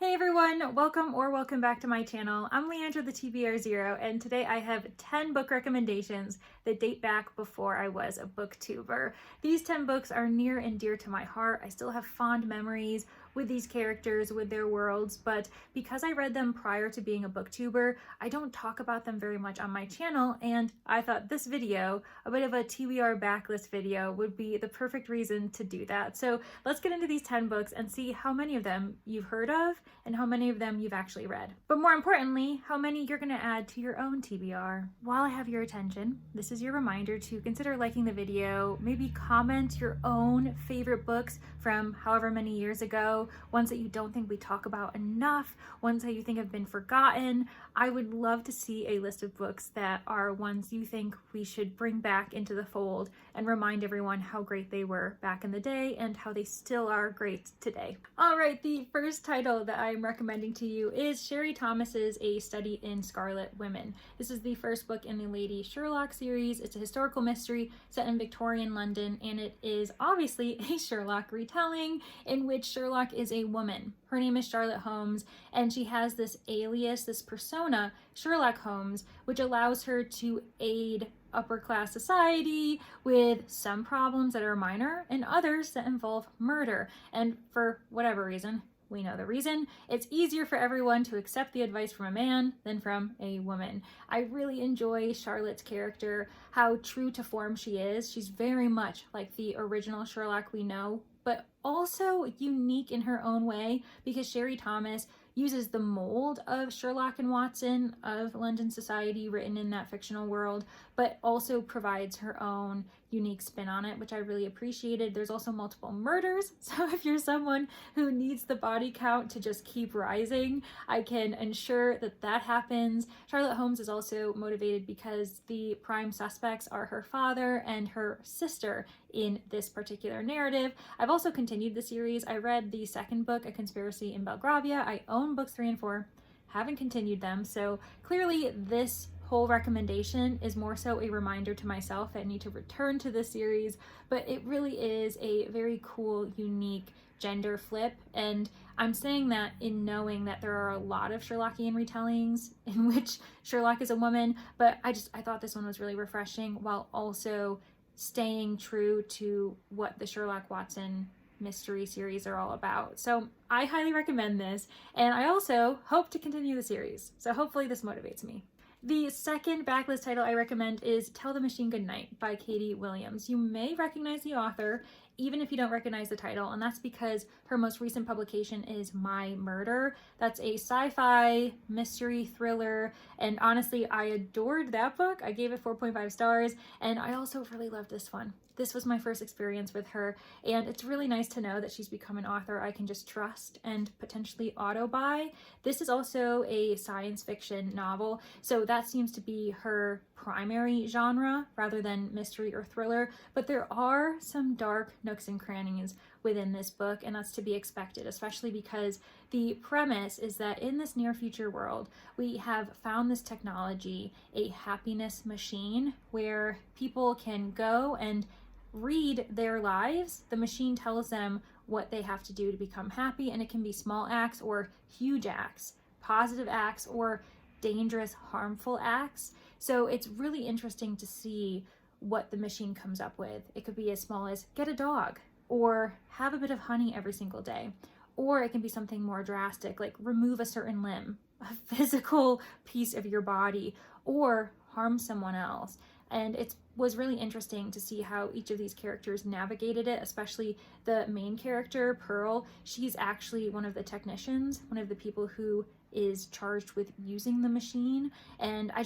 Hey everyone, welcome back to my channel. I'm Leandra the TBR0, and today I have 10 book recommendations that date back before I was a booktuber. These 10 books are near and dear to my heart. I still have fond memories with these characters, with their worlds, but because I read them prior to being a booktuber, I don't talk about them very much on my channel, and I thought this video, a bit of a TBR backlist video, would be the perfect reason to do that. So let's get into these 10 books and see how many of them you've heard of and how many of them you've actually read. But more importantly, how many you're gonna add to your own TBR. While I have your attention, this is your reminder to consider liking the video, maybe comment your own favorite books from however many years ago, ones that you don't think we talk about enough, ones that you think have been forgotten. I would love to see a list of books that are ones you think we should bring back into the fold and remind everyone how great they were back in the day and how they still are great today. All right, the first title that I'm recommending to you is Sherry Thomas's A Study in Scarlet Women. This is the first book in the Lady Sherlock series. It's a historical mystery set in Victorian London, and it is obviously a Sherlock retelling in which Sherlock is a woman. Her name is Charlotte Holmes, and she has this alias, this persona, Sherlock Holmes, which allows her to aid upper class society with some problems that are minor and others that involve murder. And for whatever reason, we know the reason, it's easier for everyone to accept the advice from a man than from a woman. I really enjoy Charlotte's character, how true to form she is. She's very much like the original Sherlock we know, but also unique in her own way because Sherry Thomas uses the mold of Sherlock and Watson of London society written in that fictional world, but also provides her own unique spin on it, which I really appreciated. There's also multiple murders, so if you're someone who needs the body count to just keep rising, I can ensure that that happens. Charlotte Holmes is also motivated because the prime suspects are her father and her sister in this particular narrative. I've also continued the series. I read the second book, A Conspiracy in Belgravia. I own books 3 and 4, haven't continued them, so clearly this whole recommendation is more so a reminder to myself that I need to return to this series, but it really is a very cool, unique gender flip, and I'm saying that in knowing that there are a lot of Sherlockian retellings in which Sherlock is a woman, but I thought this one was really refreshing while also staying true to what the Sherlock Watson mystery series are all about. So I highly recommend this, and I also hope to continue the series, so hopefully this motivates me. The second backlist title I recommend is Tell the Machine Goodnight by Katie Williams. You may recognize the author even if you don't recognize the title, and that's because her most recent publication is My Murder. That's a sci-fi mystery thriller, and honestly, I adored that book. I gave it 4.5 stars, and I also really loved this one. This was my first experience with her, and it's really nice to know that she's become an author I can just trust and potentially auto-buy. This is also a science fiction novel, so that seems to be her primary genre rather than mystery or thriller, but there are some dark nooks and crannies within this book, and that's to be expected, especially because the premise is that in this near future world, we have found this technology, a happiness machine, where people can go and read their lives. The machine tells them what they have to do to become happy, and it can be small acts or huge acts, positive acts or dangerous, harmful acts. So it's really interesting to see what the machine comes up with. It could be as small as get a dog, or have a bit of honey every single day, or it can be something more drastic like remove a certain limb, a physical piece of your body, or harm someone else. And it was really interesting to see how each of these characters navigated it, especially the main character, Pearl. She's actually one of the technicians, one of the people who is charged with using the machine. And I've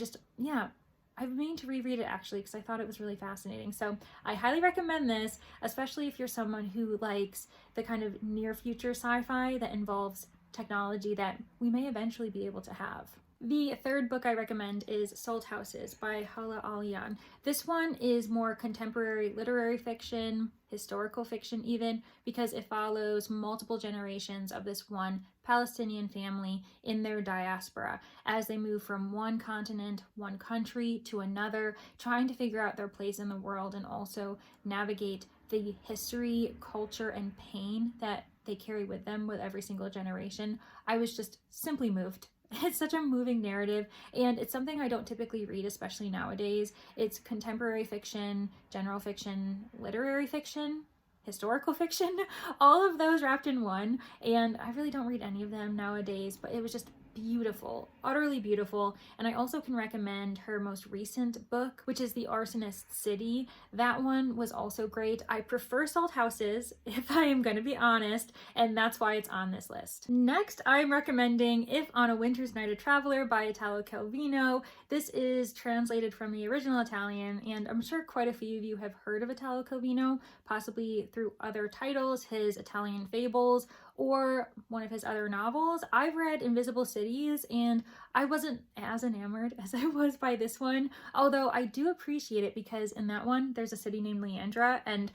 been meaning to reread it actually because I thought it was really fascinating. So I highly recommend this, especially if you're someone who likes the kind of near future sci-fi that involves technology that we may eventually be able to have. The third book I recommend is Salt Houses by Hala Aliyan. This one is more contemporary literary fiction, historical fiction even, because it follows multiple generations of this one Palestinian family in their diaspora as they move from one continent, one country to another, trying to figure out their place in the world and also navigate the history, culture, and pain that they carry with them with every single generation. I was just simply moved. It's such a moving narrative, and it's something I don't typically read, especially nowadays. It's contemporary fiction, general fiction, literary fiction, historical fiction, all of those wrapped in one, and I really don't read any of them nowadays, but it was just beautiful, utterly beautiful. And I also can recommend her most recent book, which is The Arsonist City. That one was also great. I prefer Salt Houses, if I am going to be honest, and that's why it's on this list. Next, I'm recommending If on a Winter's Night a Traveler by Italo Calvino. This is translated from the original Italian, and I'm sure quite a few of you have heard of Italo Calvino, possibly through other titles, his Italian Fables, or one of his other novels. I've read Invisible Cities, and I wasn't as enamored as I was by this one, although I do appreciate it because in that one, there's a city named Leandra, and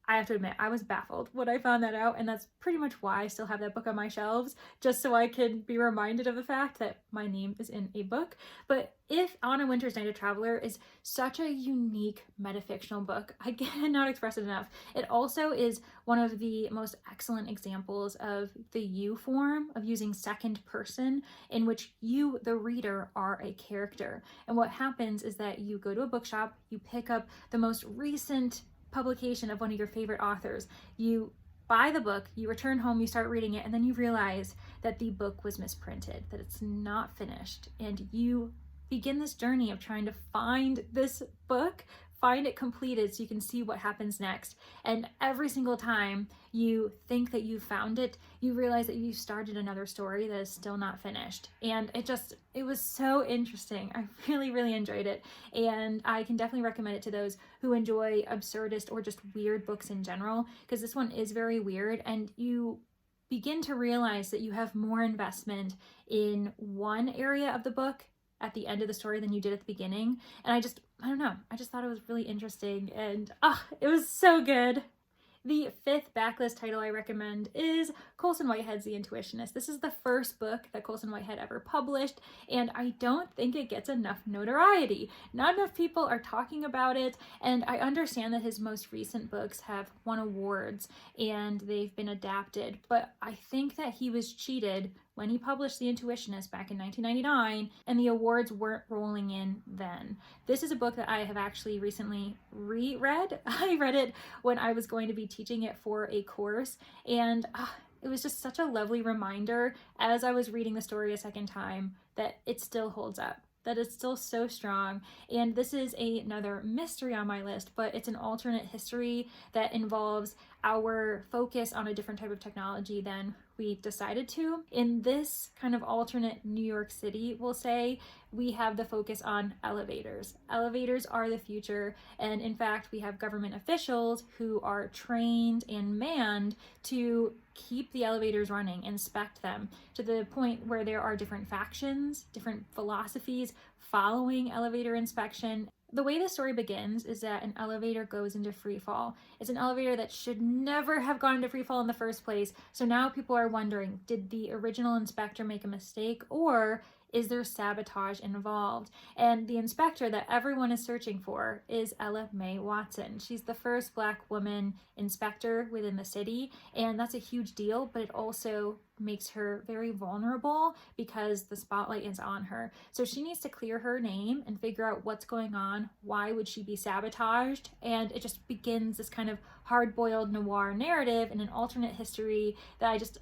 I have to admit, I was baffled when I found that out, and that's pretty much why I still have that book on my shelves, just so I can be reminded of the fact that my name is in a book. But If on a Winter's Night a Traveler is such a unique metafictional book. I cannot express it enough. It also is one of the most excellent examples of the you form, of using second person, in which you, the reader, are a character. And what happens is that you go to a bookshop, you pick up the most recent publication of one of your favorite authors, you buy the book, you return home, you start reading it, and then you realize that the book was misprinted, that it's not finished, and you begin this journey of trying to find this book, find it completed so you can see what happens next. And every single time you think that you found it, you realize that you started another story that is still not finished. And it was so interesting. I really, really enjoyed it. And I can definitely recommend it to those who enjoy absurdist or just weird books in general, because this one is very weird, and you begin to realize that you have more investment in one area of the book at the end of the story than you did at the beginning. And I don't know, I just thought it was really interesting, and it was so good. The fifth backlist title I recommend is Colson Whitehead's The Intuitionist. This is the first book that Colson Whitehead ever published, and I don't think it gets enough notoriety. Not enough people are talking about it, and I understand that his most recent books have won awards and they've been adapted, but I think that he was cheated when he published The Intuitionist back in 1999, and the awards weren't rolling in then. This is a book that I have actually recently reread. I read it when I was going to be teaching it for a course, and it was just such a lovely reminder as I was reading the story a second time that it still holds up, that it's still so strong. And this is another mystery on my list, but it's an alternate history that involves our focus on a different type of technology than we decided to. In this kind of alternate New York City, we'll say, we have the focus on elevators. Elevators are the future, and in fact, we have government officials who are trained and manned to keep the elevators running, inspect them, to the point where there are different factions, different philosophies following elevator inspection. The way the story begins is that an elevator goes into free fall. It's an elevator that should never have gone into free fall in the first place. So now people are wondering, did the original inspector make a mistake, or is there sabotage involved? And the inspector that everyone is searching for is Ella Mae Watson. She's the first Black woman inspector within the city, and that's a huge deal, but it also makes her very vulnerable because the spotlight is on her. So she needs to clear her name and figure out what's going on. Why would she be sabotaged? And it just begins this kind of hard-boiled noir narrative in an alternate history that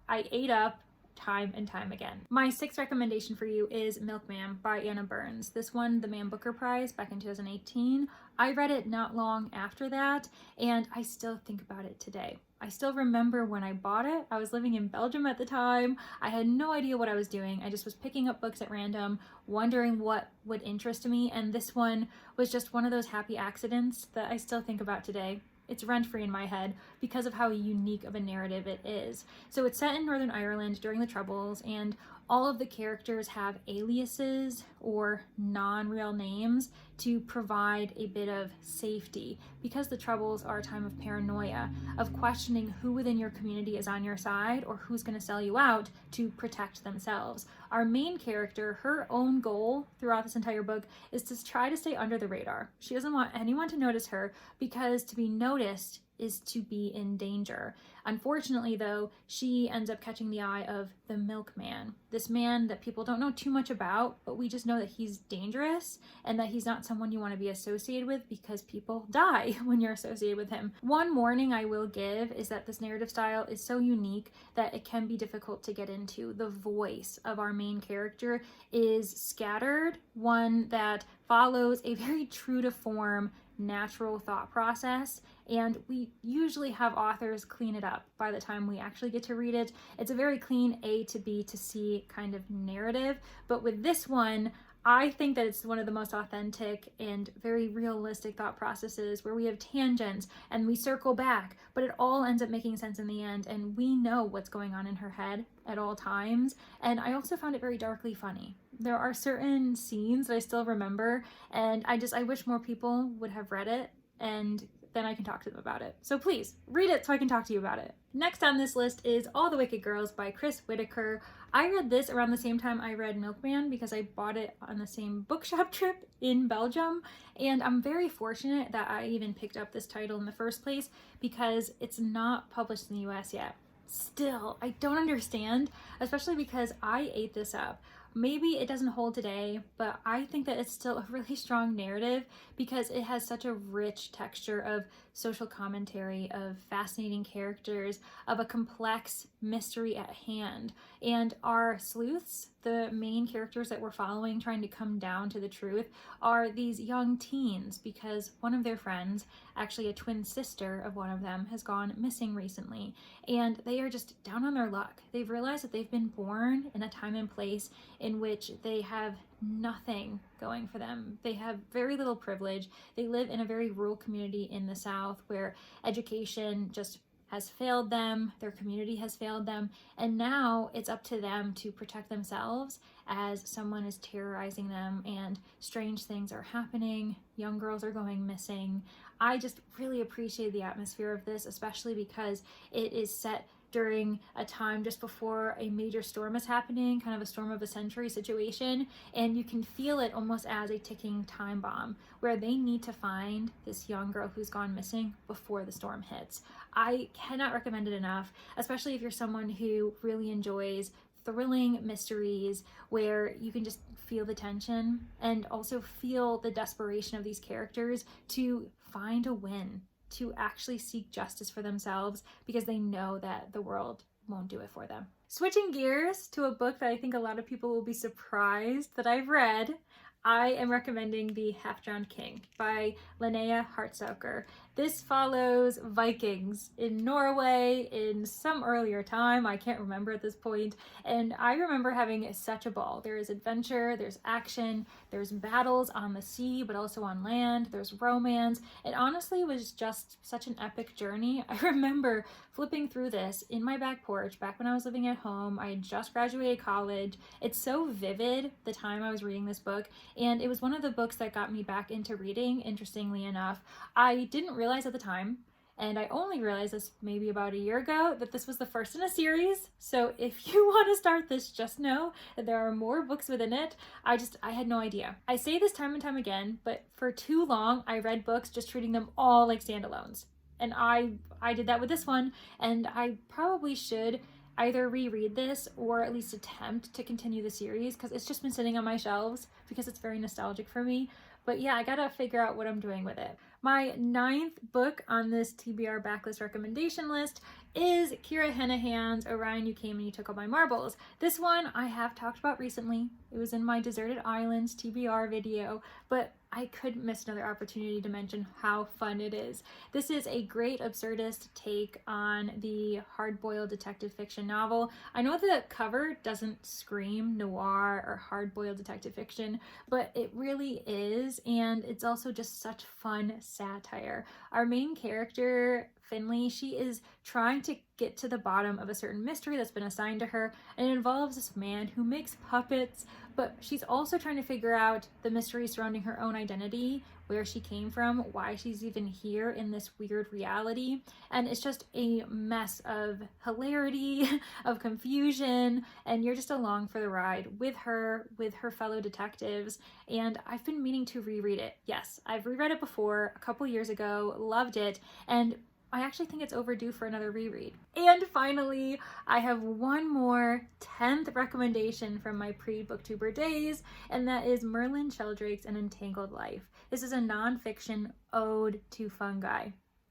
I ate up time and time again. My sixth recommendation for you is Milkman by Anna Burns. This won the Man Booker Prize back in 2018. I read it not long after that, and I still think about it today. I still remember when I bought it. I was living in Belgium at the time. I had no idea what I was doing. I just was picking up books at random, wondering what would interest me, and this one was just one of those happy accidents that I still think about today. It's rent-free in my head because of how unique of a narrative it is. So it's set in Northern Ireland during the Troubles, and all of the characters have aliases or non-real names to provide a bit of safety, because the Troubles are a time of paranoia, of questioning who within your community is on your side or who's going to sell you out to protect themselves. Our main character, her own goal throughout this entire book is to try to stay under the radar. She doesn't want anyone to notice her, because to be noticed, is to be in danger. Unfortunately, though, she ends up catching the eye of the Milkman, this man that people don't know too much about, but we just know that he's dangerous and that he's not someone you want to be associated with because people die when you're associated with him. One warning I will give is that this narrative style is so unique that it can be difficult to get into. The voice of our main character is scattered, one that follows a very true to form natural thought process, and we usually have authors clean it up by the time we actually get to read it. It's a very clean A to B to C kind of narrative, but with this one, I think that it's one of the most authentic and very realistic thought processes where we have tangents and we circle back, but it all ends up making sense in the end, and we know what's going on in her head at all times. And I also found it very darkly funny. There are certain scenes that I still remember, and I wish more people would have read it, and then I can talk to them about it. So please, read it so I can talk to you about it. Next on this list is All the Wicked Girls by Chris Whitaker. I read this around the same time I read Milkman because I bought it on the same bookshop trip in Belgium, and I'm very fortunate that I even picked up this title in the first place because it's not published in the US yet. Still, I don't understand, especially because I ate this up. Maybe it doesn't hold today, but I think that it's still a really strong narrative because it has such a rich texture of social commentary, of fascinating characters, of a complex mystery at hand. And our sleuths, the main characters that we're following trying to come down to the truth, are these young teens because one of their friends, actually a twin sister of one of them, has gone missing recently, and they are just down on their luck. They've realized that they've been born in a time and place in which they have nothing going for them. They have very little privilege. They live in a very rural community in the South where education just has failed them, their community has failed them, and now it's up to them to protect themselves as someone is terrorizing them and strange things are happening. Young girls are going missing. I just really appreciate the atmosphere of this, especially because it is set during a time just before a major storm is happening, kind of a storm of a century situation, and you can feel it almost as a ticking time bomb where they need to find this young girl who's gone missing before the storm hits. I cannot recommend it enough, especially if you're someone who really enjoys thrilling mysteries where you can just feel the tension and also feel the desperation of these characters to find a win, to actually seek justice for themselves because they know that the world won't do it for them. Switching gears to a book that I think a lot of people will be surprised that I've read, I am recommending The Half-Drowned King by Linnea Hartsocker. This follows Vikings in Norway in some earlier time. I can't remember at this point. And I remember having such a ball. There is adventure, there's action, there's battles on the sea, but also on land, there's romance. It honestly was just such an epic journey. I remember flipping through this in my back porch back when I was living at home. I had just graduated college. It's so vivid, the time I was reading this book. And it was one of the books that got me back into reading, interestingly enough. I didn't realize at the time, and I only realized this maybe about a year ago, that this was the first in a series. So if you want to start this, just know that there are more books within it. I had no idea. I say this time and time again, but for too long, I read books just treating them all like standalones. And I did that with this one, and I probably should either reread this or at least attempt to continue the series because it's just been sitting on my shelves because it's very nostalgic for me. But yeah, I gotta figure out what I'm doing with it. My 9th book on this TBR backlist recommendation list is Kira Henahan's Orion, You Came and You Took All My Marbles. This one I have talked about recently. It was in my Deserted Islands TBR video, but I couldn't miss another opportunity to mention how fun it is. This is a great absurdist take on the hard-boiled detective fiction novel. I know the cover doesn't scream noir or hard-boiled detective fiction, but it really is, and it's also just such fun satire. Our main character, Finley, she is trying to get to the bottom of a certain mystery that's been assigned to her, and it involves this man who makes puppets, but she's also trying to figure out the mystery surrounding her own identity, where she came from, why she's even here in this weird reality, and it's just a mess of hilarity, of confusion, and you're just along for the ride with her fellow detectives, and I've been meaning to reread it. Yes, I've reread it before, a couple years ago, loved it, and I actually think it's overdue for another reread. And finally, I have one more 10th recommendation from my pre-Booktuber days, and that is Merlin Sheldrake's An Entangled Life. This is a nonfiction ode to fungi.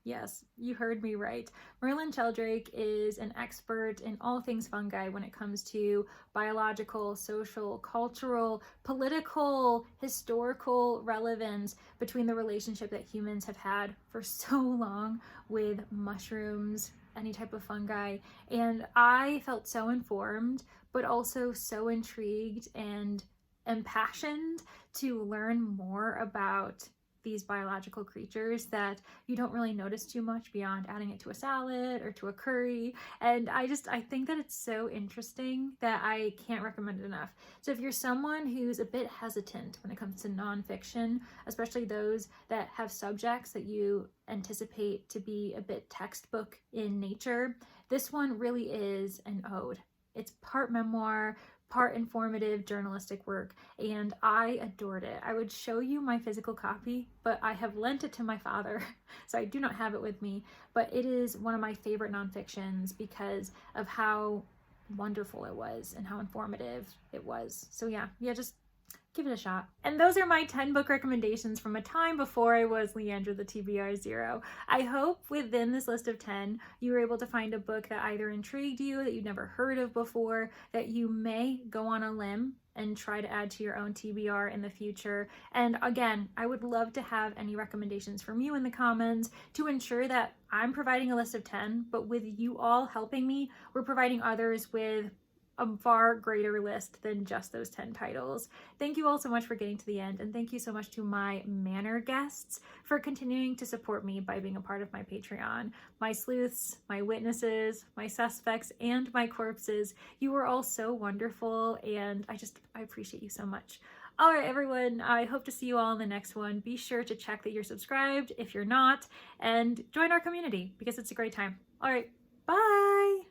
Yes, you heard me right. Merlin Sheldrake is an expert in all things fungi when it comes to biological, social, cultural, political, historical relevance between the relationship that humans have had for so long with mushrooms, any type of fungi. And I felt so informed, but also so intrigued and impassioned to learn more about these biological creatures that you don't really notice too much beyond adding it to a salad or to a curry. And I think that it's so interesting that I can't recommend it enough. So if you're someone who's a bit hesitant when it comes to nonfiction, especially those that have subjects that you anticipate to be a bit textbook in nature, this one really is an ode. It's part memoir, part informative journalistic work, and I adored it. I would show you my physical copy, but I have lent it to my father, so I do not have it with me, but it is one of my favorite nonfictions because of how wonderful it was and how informative it was. So yeah, just give it a shot. And those are my 10 book recommendations from a time before I was Leandra the TBR0. I hope within this list of 10, you were able to find a book that either intrigued you, that you'd never heard of before, that you may go on a limb and try to add to your own TBR in the future. And again, I would love to have any recommendations from you in the comments to ensure that I'm providing a list of 10, but with you all helping me, we're providing others with a far greater list than just those 10 titles. Thank you all so much for getting to the end, and thank you so much to my Manor guests for continuing to support me by being a part of my Patreon. My sleuths, my witnesses, my suspects, and my corpses. You were all so wonderful, and I appreciate you so much. All right, everyone, I hope to see you all in the next one. Be sure to check that you're subscribed if you're not, and join our community because it's a great time. All right, bye!